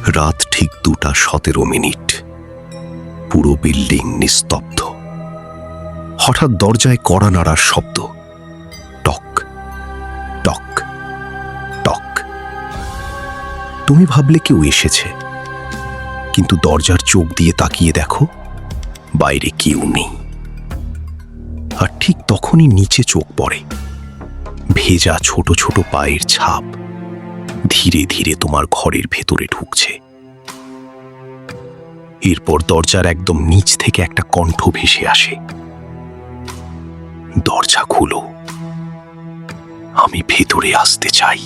রাত ঠিক 2:17। পুরো বিল্ডিং নিস্তব্ধ। হঠাৎ দরজায় কড়া নাড়ার শব্দ। টক টক টক। তুমি ভাবলে কেউ এসেছে, কিন্তু দরজার চোখ দিয়ে তাকিয়ে দেখো, বাইরে কেউ নেই। আর ঠিক তখনই নিচে চোখ পড়ে। ভেজা ছোট ছোট পায়ের ছাপ ধীরে ধীরে তোমার ঘরের ভেতরে ঢুকছে। এরপর দরজার একদম নিচ থেকে একটা কণ্ঠ ভেসে আসে, দরজা খুলো, আমি ভেতরে আসতে চাই।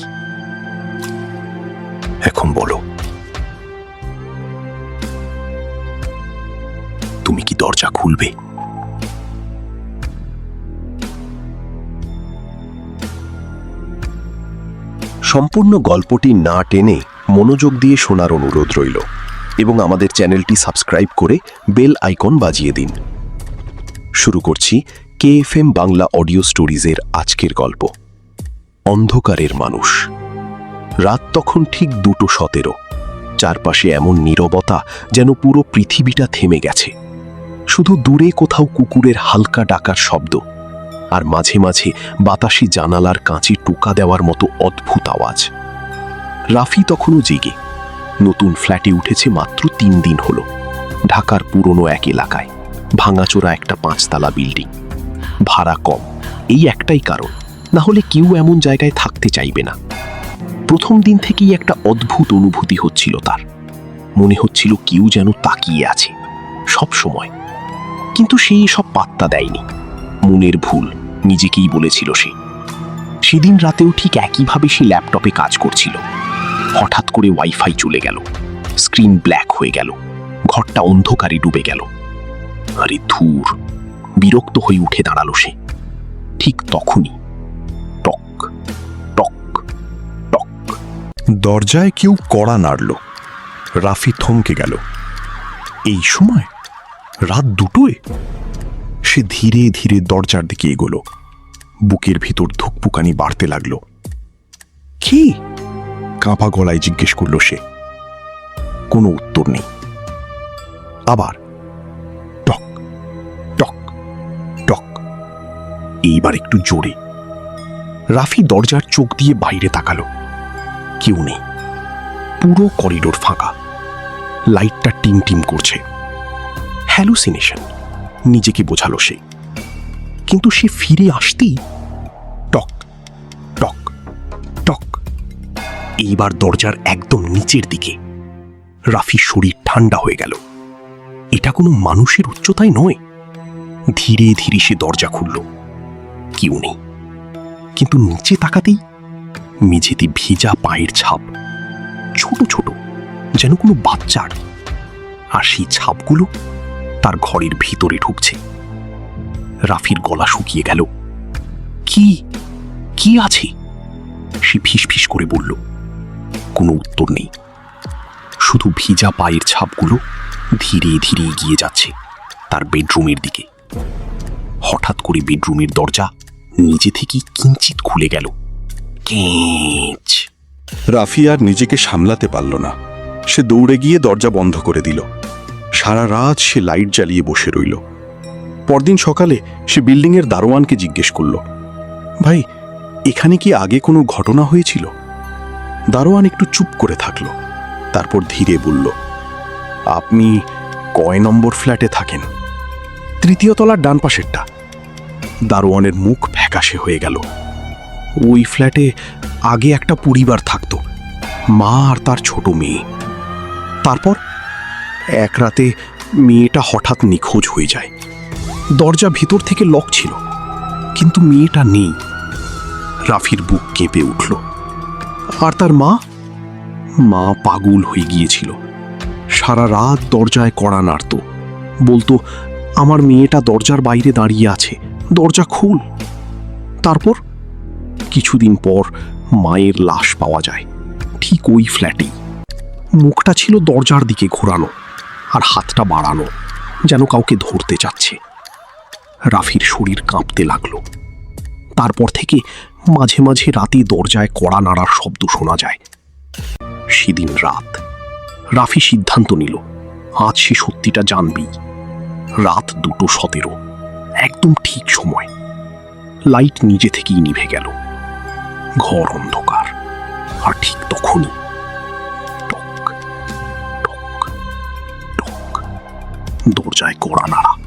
এখন বলো, তুমি কি দরজা খুলবে? সম্পূর্ণ গল্পটি না টেনে মনোযোগ দিয়ে শোনার অনুরোধ রইল এবং আমাদের চ্যানেলটি সাবস্ক্রাইব করে বেল আইকন বাজিয়ে দিন। শুরু করছি KFM বাংলা অডিও স্টোরিজের আজকের গল্প, অন্ধকারের মানুষ। রাত তখন ঠিক 2:17। চারপাশে এমন নীরবতা যেন পুরো পৃথিবীটা থেমে গেছে। শুধু দূরে কোথাও কুকুরের হালকা ডাকার শব্দ, আর মাঝে মাঝে বাতাসি জানালার কাঁচি টোকা দেওয়ার মতো অদ্ভুত আওয়াজ। রাফি তখনও জেগে। নতুন ফ্ল্যাটে উঠেছে মাত্র 3 দিন হলো, ঢাকার পুরনো এক এলাকায়, ভাঙাচোরা একটা 5তলা বিল্ডিং। ভাড়া কম, এই একটাই কারণ, না হলে কেউ এমন জায়গায় থাকতে চাইবে না। প্রথম দিন থেকেই একটা অদ্ভুত অনুভূতি হচ্ছিল তার। মনে হচ্ছিল কেউ যেন তাকিয়ে আছে সব সময়, কিন্তু সে এসব পাত্তা দেয়নি। মনের ভুল, নিজেকেই বলেছিল সে। সেদিন রাতেও ঠিক একইভাবে সে ল্যাপটপে কাজ করছিল। হঠাৎ করে ওয়াইফাই চলে গেল, স্ক্রিন ব্ল্যাক হয়ে গেল, ঘরটা অন্ধকারে ডুবে গেল। আরে ধুর, বিরক্ত হয়ে উঠে দাঁড়ালো সে। ঠিক তখনই টক টক টক। দরজায় কেউ কড়া নাড়ল। রাফি থমকে গেল। এই সময়? রাত 2টোয়? সে ধীরে ধীরে দরজার দিকে এগোলো। বুকের ভিতর ধুকপুকানি বাড়তে লাগলো। কি? কাঁপা গলায় জিজ্ঞেস করল সে। কোনো উত্তর নেই। আবার টক টক টক। এইবার একটু জোরে। রাফি দরজার চোখ দিয়ে বাইরে তাকালো। কেউ নেই। পুরো করিডোর ফাঁকা। লাইটটা টিম টিম করছে। হ্যালুসিনেশন, নিজেকে বোঝালো সে। কিন্তু সে ফিরে আসতেই টক টক টক। এইবার দরজার একদম নিচের দিকে। রাফির শরীর ঠান্ডা হয়ে গেল। এটা কোনো মানুষের উচ্চতায় নয়। ধীরে ধীরে সে দরজা খুলল। কেউ নেই। কিন্তু নিচে তাকাতেই মেঝেতে ভেজা পায়ের ছাপ, ছোট ছোট, যেন কোনো বাচ্চার। আর সেই ছাপগুলো তার ঘরের ভিতরে ঢুকছে। রাফির গলা শুকিয়ে গেল। কি কি আছে? সে ফিসফিস করে বলল। কোনো উত্তর নেই। শুধু ভিজা পায়ের ছাপগুলো ধীরে ধীরে এগিয়ে যাচ্ছে তার বেডরুমের দিকে। হঠাৎ করে বেডরুমের দরজা নিজে থেকেই কিঞ্চিত খুলে গেল। কেঁচ। রাফি আর নিজেকে সামলাতে পারল না। সে দৌড়ে গিয়ে দরজা বন্ধ করে দিল। সারা রাত সে লাইট জ্বালিয়ে বসে রইল। পরদিন সকালে সে বিল্ডিংয়ের দারোয়ানকে জিজ্ঞেস করল, ভাই, এখানে কি আগে কোনো ঘটনা হয়েছিল? দারোয়ান একটু চুপ করে থাকল। তারপর ধীরে বলল, আপনি কয় নম্বর ফ্ল্যাটে থাকেন? 3য় তলার ডান পাশেরটা। দারোয়ানের মুখ ফ্যাকাশে হয়ে গেল। ওই ফ্ল্যাটে আগে একটা পরিবার থাকতো, মা আর তার ছোট মেয়ে। তারপর এক রাতে মেয়েটা হঠাৎ নিখোঁজ হয়ে যায়। দরজা ভিতর থেকে লক ছিল, কিন্তু মেয়েটা নেই। রাফির বুক কেঁপে উঠল। আর তার মা? মা পাগল হয়ে গিয়েছিল। সারা রাত দরজায় কড়া নাড়ত, বলতো, আমার মেয়েটা দরজার বাইরে দাঁড়িয়ে আছে, দরজা খুল। তারপর কিছুদিন পর মায়ের লাশ পাওয়া যায়, ঠিক ওই ফ্ল্যাটেই। মুখটা ছিল দরজার দিকে ঘোরানো, আর হাতটা বাড়ানো, যেন কাউকে ধরতে চাচ্ছে। রাফির শরীর কাঁপতে লাগলো। তারপর থেকে মাঝে মাঝে রাতে দরজায় কড়া নাড়ার শব্দ শোনা যায়। সেদিন রাত রাফি সিদ্ধান্ত নিল আজ সে সত্যিটা জানবেই। রাত 2:17, একদম ঠিক সময়। লাইট নিজে থেকেই নিভে গেল, ঘর অন্ধকার। আর ঠিক তখনই টক টক টক দরজায় কড়া নাড়া।